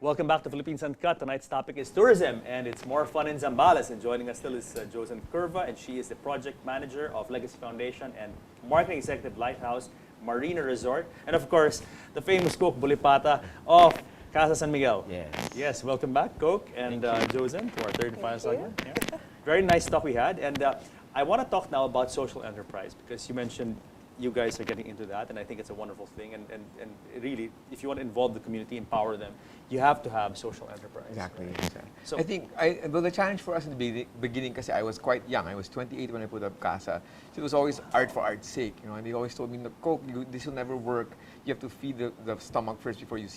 Welcome back to Philippines Uncut. Tonight's topic is tourism, and it's more fun in Zambales. And joining us still is Josen Curva, and she is the project manager of Legacy Foundation and marketing executive Lighthouse Marina Resort, and of course, the famous cook Bulipata of Casa San Miguel. Yes, welcome back, Coke and Josen, to our third and final segment. Yeah. Very nice talk we had, and I want to talk now about social enterprise, because you mentioned you guys are getting into that, and I think it's a wonderful thing. And really, if you want to involve the community, empower them, you have to have social enterprise. Exactly. Right? Exactly. So I think well, the challenge for us in the beginning, because I was quite young. I was 28 when I put up Casa. So it was always art for art's sake, you know. And they always told me, "No, Coke, this will never work. You have to feed the stomach first before you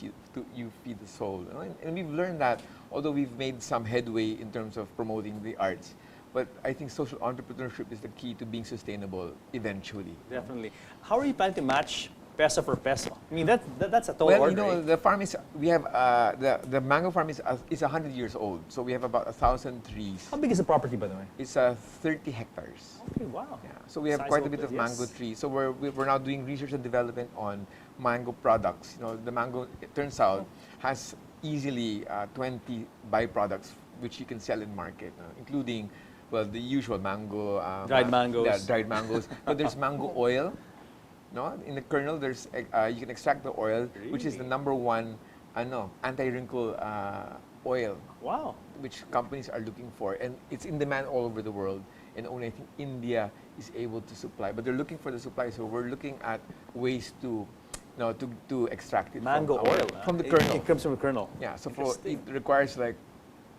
feed the soul." You know? And we've learned that, although we've made some headway in terms of promoting the arts. But I think social entrepreneurship is the key to being sustainable eventually. Definitely. How are you planning to match peso for peso? I mean, that's a tall Well, order. you know, right? the farm is, we have, the mango farm is 100 years old. So we have about 1,000 trees. How big is the property, by the way? It's 30 hectares. Okay, wow. Yeah. So we have Sizable quite a bit of place, mango yes. trees. So we're now doing research and development on mango products. You know, the mango, it turns out, has easily 20 byproducts which you can sell in market, including, well, the usual mango. Dried mangoes. Yeah, dried mangoes. But there's mango oil. No, in the kernel, there's you can extract the oil, which is the #1 anti-wrinkle oil, Wow. which companies are looking for, and it's in demand all over the world. And only I think India is able to supply, but they're looking for the supply. So we're looking at ways to extract it Mango from oil. from the kernel. It comes from the kernel. Yeah, so Interesting. it requires like,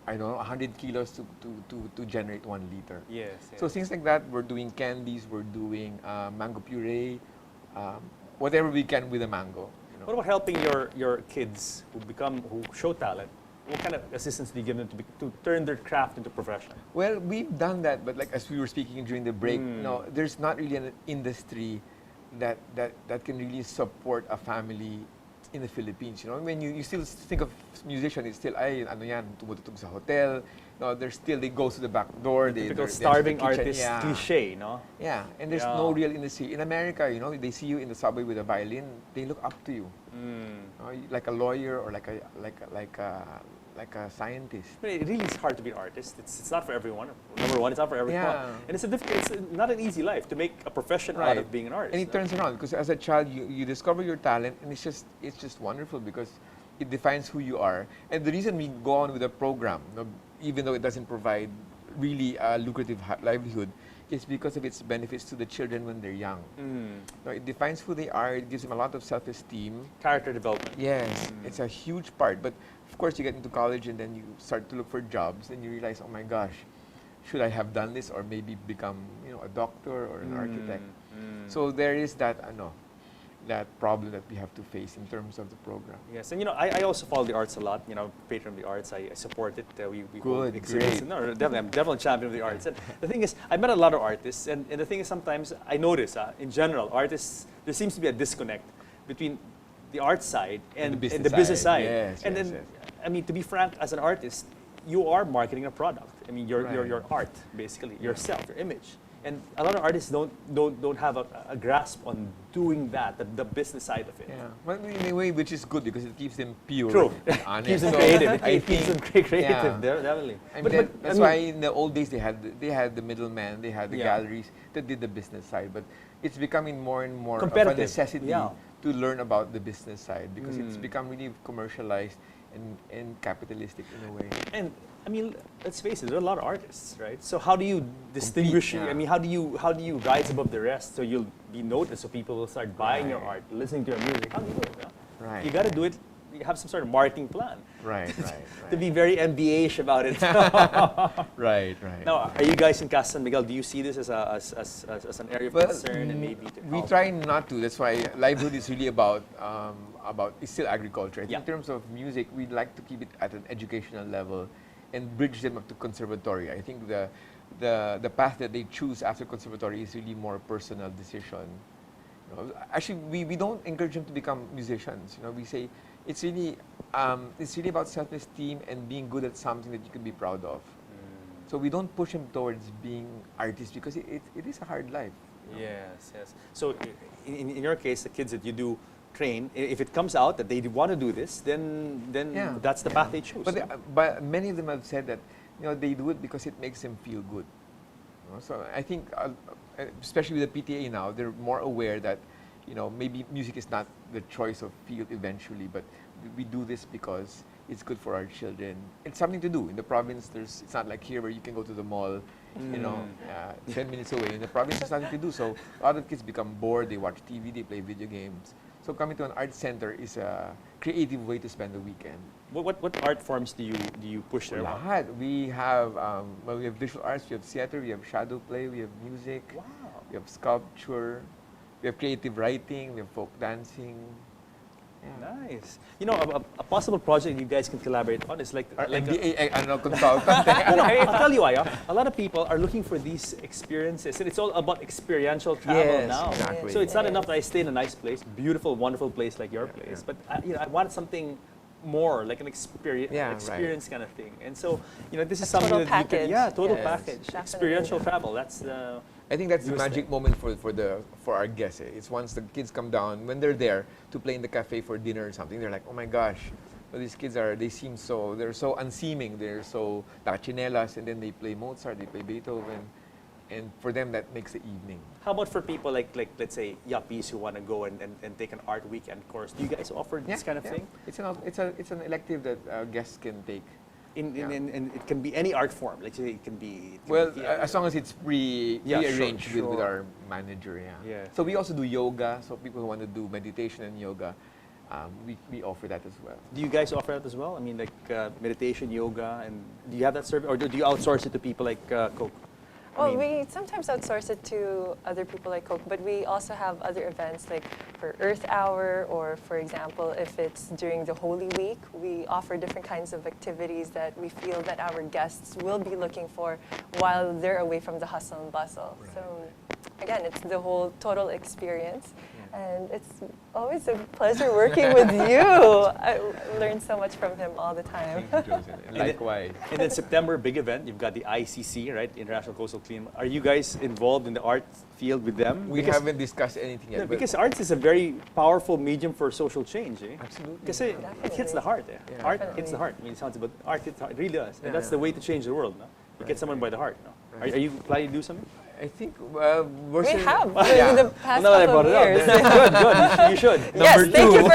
I don't know, 100 kilos to generate 1 liter. Yes. So things like that, we're doing candies, we're doing mango puree, whatever we can with the mango. You know. What about helping your kids who show talent? What kind of assistance do you give them to turn their craft into profession? Well, we've done that, but like as we were speaking during the break, no, there's not really an industry that can really support a family in the Philippines. You know, when you still think of musician, it's still tumututog sa hotel. No, they go to the back door. Typical starving artist yeah. cliche, no? Yeah, and there's no real industry. In America, you know, they see you in the subway with a violin, they look up to you. Like a lawyer or like a scientist. But it really is hard to be an artist. It's not for everyone. Number one, it's not for everyone. Yeah. And it's not an easy life to make a profession out of being an artist. And it turns around, because as a child, you discover your talent, and it's just wonderful because it defines who you are. And the reason we go on with a program, you know, even though it doesn't provide really a lucrative livelihood, is because of its benefits to the children when they're young. No, it defines who they are. It gives them a lot of self-esteem. Character development. Yes, it's a huge part. But of course, you get into college and then you start to look for jobs, and you realize, oh my gosh, should I have done this or maybe become, you know, a doctor or an architect? So there is that problem that we have to face in terms of the program. Yes, and you know, I also follow the arts a lot. You know, patron of the arts, I support it. We Good, exhibits. great. No, definitely, I'm definitely a champion of the arts. And the thing is, I met a lot of artists, and the thing is, sometimes I notice, in general, artists, there seems to be a disconnect between the art side and the business side. Yes, and yes, then, yes. I mean, to be frank, as an artist, you are marketing a product. I mean, your art, basically, yourself, your image. And a lot of artists don't have a grasp on doing that, the business side of it. Yeah, well, in a way, which is good because it keeps them pure. True. And honest. Keeps them So creative. I It keeps them creative, yeah. definitely. That's why in the old days they had the middleman, they had the galleries that did the business side. But it's becoming more and more of a necessity to learn about the business side because it's become really commercialized and capitalistic in a way. And I mean, let's face it, there are a lot of artists, right? So how do you distinguish? Yeah. I mean, how do you rise above the rest so you'll be noticed, so people will start buying your art, listening to your music? How do you do it? No? Right. You got to do it. You have some sort of marketing plan. Right. To be very MBA-ish about it. Right. Now, are you guys in Casa San Miguel? Do you see this as an area of concern and maybe to we help? try not to. That's why livelihood is really about it's still agriculture. I think in terms of music, we'd like to keep it at an educational level and bridge them up to conservatory. I think the path that they choose after conservatory is really more personal decision. You know, actually, we don't encourage them to become musicians. You know, we say it's really about self-esteem and being good at something that you can be proud of. So we don't push them towards being artists because it is a hard life. Yes. So in your case, the kids that you do train, if it comes out that they want to do this, then that's the path they choose. But many of them have said that they do it because it makes them feel good. So I think, especially with the PTA now, they're more aware that maybe music is not the choice of field eventually, but we do this because it's good for our children. It's something to do. In the province, it's not like here where you can go to the mall, 10 minutes away. In the province, there's nothing to do. So a lot of kids become bored. They watch TV, they play video games. So coming to an art center is a creative way to spend the weekend. What art forms do you push there? Lahat. We have we have visual arts, we have theater, we have shadow play, we have music, we have sculpture, we have creative writing, we have folk dancing. Nice. A possible project you guys can collaborate on is like MBA consultant. I'll tell you why. A lot of people are looking for these experiences, and it's all about experiential travel now. Exactly. So it's not enough that I stay in a nice place, beautiful, wonderful place like your place, but I want something more, like an experience kind of thing. And so this is something total that package. you can, total Yes. package, Definitely. experiential travel. That's I think that's the magic moment for our guests. It's once the kids come down, when they're there to play in the cafe for dinner or something, they're like, oh my gosh, these kids they're so unseeming, they're so chinelas, and then they play Mozart, they play Beethoven, and for them that makes the evening. How about for people like let's say yuppies who want to go and take an art weekend course? Do you guys offer this kind of thing? It's an elective that guests can take. And it can be any art form. Like say it can be. As long as it's pre-arranged sure. with our manager, Yeah. So we also do yoga. So people who want to do meditation and yoga, we offer that as well. Do you guys offer that as well? I mean, like meditation, yoga, and do you have that service, or do you outsource it to people like Coke? Well, we sometimes outsource it to other people like Coke, but we also have other events like for Earth Hour, or for example, if it's during the Holy Week, we offer different kinds of activities that we feel that our guests will be looking for while they're away from the hustle and bustle. Right. So again, it's the whole total experience. And it's always a pleasure working with you. I learn so much from him all the time. Thank you, Joseph. And likewise. And then September, big event. You've got the ICC, right? International Coastal Clean. Are you guys involved in the art field with them? We haven't discussed anything yet. No, because arts is a very powerful medium for social change. Absolutely. Because it hits the heart. Art hits the heart. I mean, it sounds about art hits the heart. It really does. And that's the way to change the world. No? You get someone by the heart. No? Right. Are you planning to do something? I think We have in the past Now that I couple brought of it up, years. good. You should. Yes, Number thank 2. you for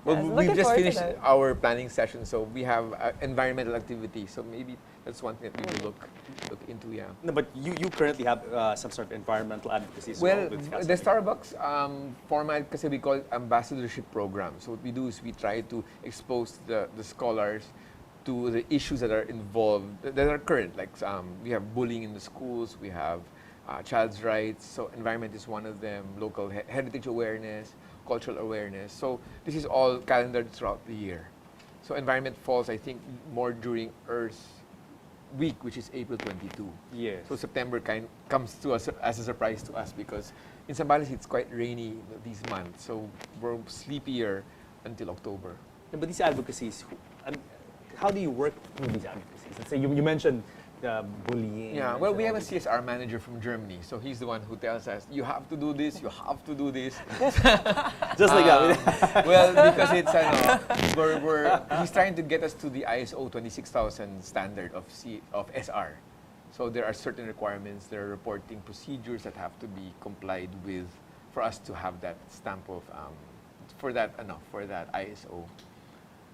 Well, Yes, we've looking just forward to finished that. our planning session, so we have environmental activity. So maybe that's one thing that we will look into. No, but you currently have some sort of environmental advocacy as Well, with the Starbucks format, kasi we call it ambassadorship program. So what we do is we try to expose the scholars to the issues that are involved, that are current. Like we have bullying in the schools, we have child's rights, so environment is one of them, local heritage awareness, cultural awareness. So this is all calendared throughout the year. So environment falls, I think, more during Earth Week, which is April 22. Yes. So September comes to us as a surprise to us because in Zambales it's quite rainy these months, so we're sleepier until October. No, but these advocacies, how do you work with these advocacies? Let's say you mentioned bullying. Yeah, well, we have a CSR manager from Germany, so he's the one who tells us, you have to do this, you have to do this. Just like that. Well, because it's, he's trying to get us to the ISO 26000 standard of SR. So there are certain requirements, there are reporting procedures that have to be complied with for us to have that stamp of, for that ISO.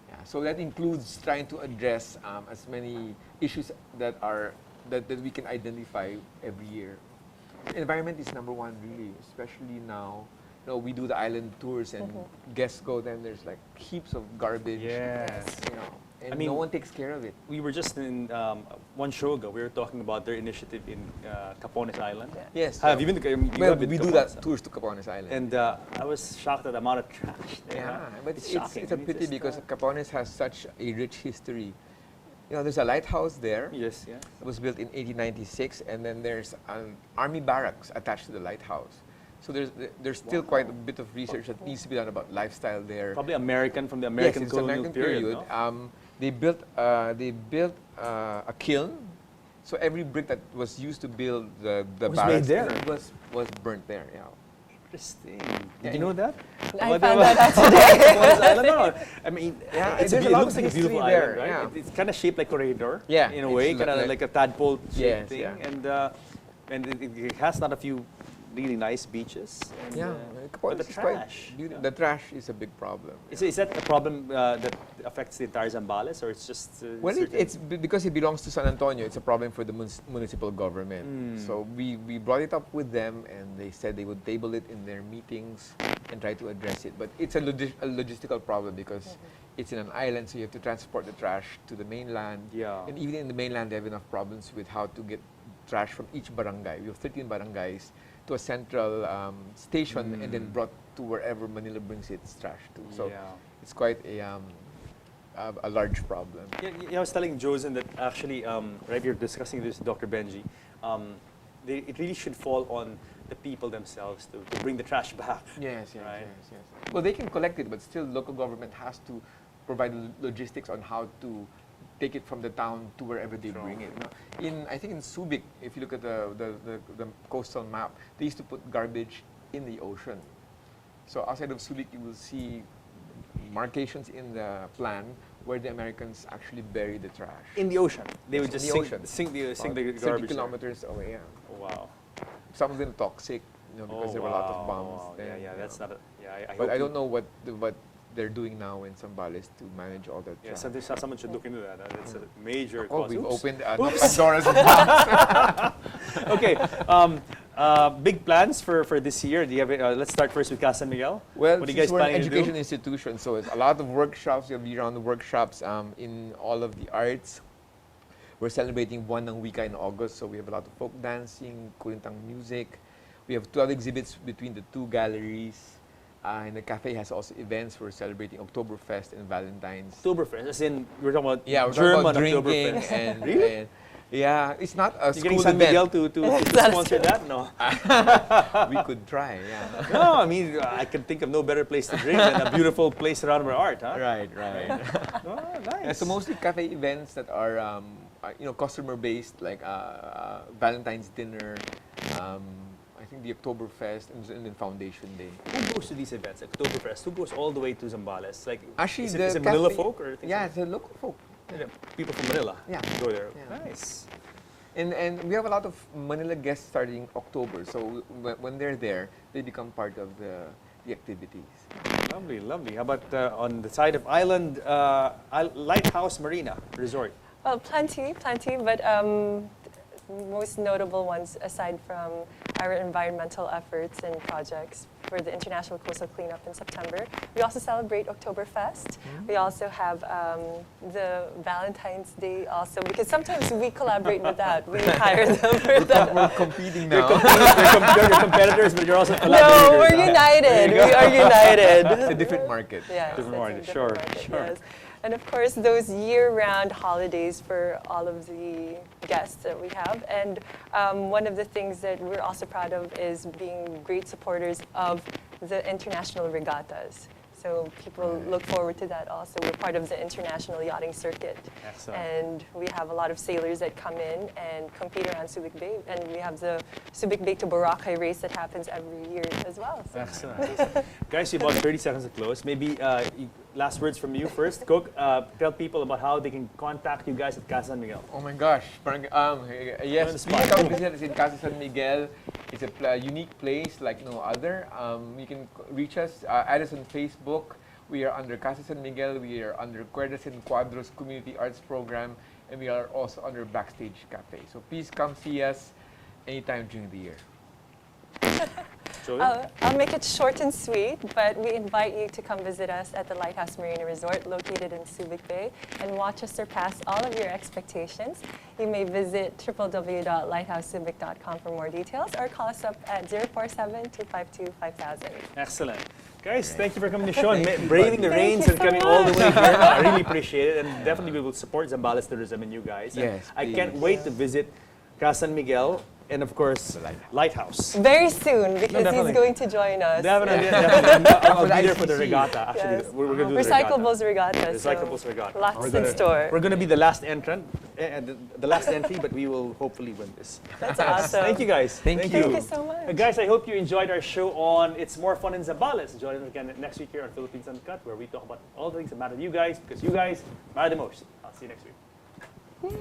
Yeah, so that includes trying to address as many issues that we can identify every year. Environment is number one, really, especially now. We do the island tours and guests go there and there's like heaps of garbage. Yes. And no one takes care of it. We were just in one show ago. We were talking about their initiative in Capones Island. Yeah. Yes. Have you been to? We do that tours to Capones Island. And I was shocked at the amount of trash there. Yeah, but it's shocking. it's a pity because Capones has such a rich history. There's a lighthouse there. Yes, yeah. It was built in 1896, and then there's an army barracks attached to the lighthouse. So there's still quite a bit of research that needs to be done about lifestyle there. Probably American from the American yes, it's colonial American period. No? They built a kiln. So every brick that was used to build the Was barracks made there? was burnt there. Yeah. Interesting. Did you know that? I found that out today. No. I mean, Yeah, it there's a lot looks of like a beautiful history there, island, right? yeah. It's kind of shaped like a corridor. Yeah, In a it's way, kind of like- like a tadpole Yes, thing. yeah. And it has not a few really nice beaches. And, Yeah, but the it's quite trash. beautiful. The trash is a big problem. Is that a problem that affects the entire Zambales, or it's just Well, certain- because it belongs to San Antonio, it's a problem for the municipal government. So we brought it up with them, and they said they would table it in their meetings and try to address it. But it's a logistical problem because it's in an island, so you have to transport the trash to the mainland. Yeah. And even in the mainland, they have enough problems with how to get trash from each barangay. We have 13 barangays to a central station and then brought to wherever Manila brings its trash to. So Yeah. it's quite a large problem. Yeah, I was telling Josen that actually, right, you're discussing this with Dr. Benji. It really should fall on the people themselves to bring the trash back. Yes. Right. Well, they can collect it, but still, local government has to provide logistics on how to take it from the town to wherever they bring it. No? I think in Subic, if you look at the coastal map, they used to put garbage in the ocean. So outside of Subic, you will see markations in the plan where the Americans actually bury the trash. In the ocean. They would In just the sink, ocean. sink the About garbage 30 there. kilometers away. Yeah. Oh, wow. Some of them toxic, because there were a lot of bombs. Wow. there, Yeah, you that's know. not a, yeah, I But hope I don't know what they're doing now in Zambales to manage all that Yeah, trash. someone should look into that. That's a major Oh, cause. we've Oops. opened Pandora's box. Okay, big plans for this year. Do you have? Let's start first with Casa San Miguel. Well, What are you guys since we're an planning to do? education institution, so it's a lot of workshops. We have year-round workshops in all of the arts. We're celebrating Buwan ng Wika in August, so we have a lot of folk dancing, kulintang music. We have 12 exhibits between the two galleries. And the cafe has also events. We're celebrating Oktoberfest and Valentine's. Oktoberfest, as in we're talking about Yeah, we're German talking about drinking Oktoberfest. and, Really? and yeah, it's not a You're getting school San Miguel event. to sponsor that? No. We could try, yeah. No, I mean I can think of no better place to drink than a beautiful place surrounded by art, huh? Right. Oh, Yeah, nice. so mostly cafe events that are, customer based, like Valentine's dinner, I think the Oktoberfest, and then Foundation Day. Who goes to these events? Oktoberfest. Who goes all the way to Zambales? Like, Actually, is the it Manila cafe- folk or things Yeah, like it's a local folk. that? People from Manila? Yeah. Go there. Yeah. Nice. And we have a lot of Manila guests starting October, so when they're there, they become part of the activities. Lovely, lovely. How about on the side of island, Lighthouse Marina Resort? Well, plenty, but most notable ones, aside from our environmental efforts and projects for the International Coastal Cleanup in September, we also celebrate Oktoberfest. We also have the Valentine's Day also, because sometimes we collaborate with that. We hire them for that. We're competing now. You're competitors, but you're also No, collaborators. we're united. We are united. It's a different market. Yes, Different it's a market, different sure, market, sure. yes. And of course, those year-round holidays for all of the guests that we have. And one of the things that we're also proud of is being great supporters of the international regattas. So people look forward to that also. We're part of the international yachting circuit. Excellent. And we have a lot of sailors that come in and compete around Subic Bay. And we have the Subic Bay to Boracay race that happens every year as well. So Excellent. Guys, you have about 30 seconds to close. Maybe last words from you first. Cook, tell people about how they can contact you guys at Casa San Miguel. Oh my gosh. Parang, yes, On the please spot. come visit us in Casa San Miguel. It's a unique place like no other. You can reach us, add us on Facebook. We are under Casa San Miguel. We are under Cuerdas and Cuadros Community Arts Program. And we are also under Backstage Cafe. So please come see us anytime during the year. Joey? I'll make it short and sweet, but we invite you to come visit us at the Lighthouse Marina Resort located in Subic Bay and watch us surpass all of your expectations. You may visit www.lighthouseubic.com for more details or call us up at 047-252-5000. Excellent. Guys, thank you for coming to the show and braving the Thank rains you and so coming all the way much. here. I really appreciate it, and definitely we will support Zambales tourism and you guys. And Yes, I can't please. wait to visit Casa San Miguel and of course, Lighthouse. Very soon, because definitely. he's going to join us. Definitely. I'll be there for the regatta. Actually, Yes. we're going to do the regatta. Recyclables regatta. Recyclables so regatta. Lots in store. We're going to be the last entrant, and the last entry, but we will hopefully win this. That's awesome. Thank you, guys. Thank you. Thank you so much. Guys, I hope you enjoyed our show on It's More Fun in Zambales. Join us again next week here on Philippines Uncut, where we talk about all the things that matter to you guys, because you guys matter the most. I'll see you next week.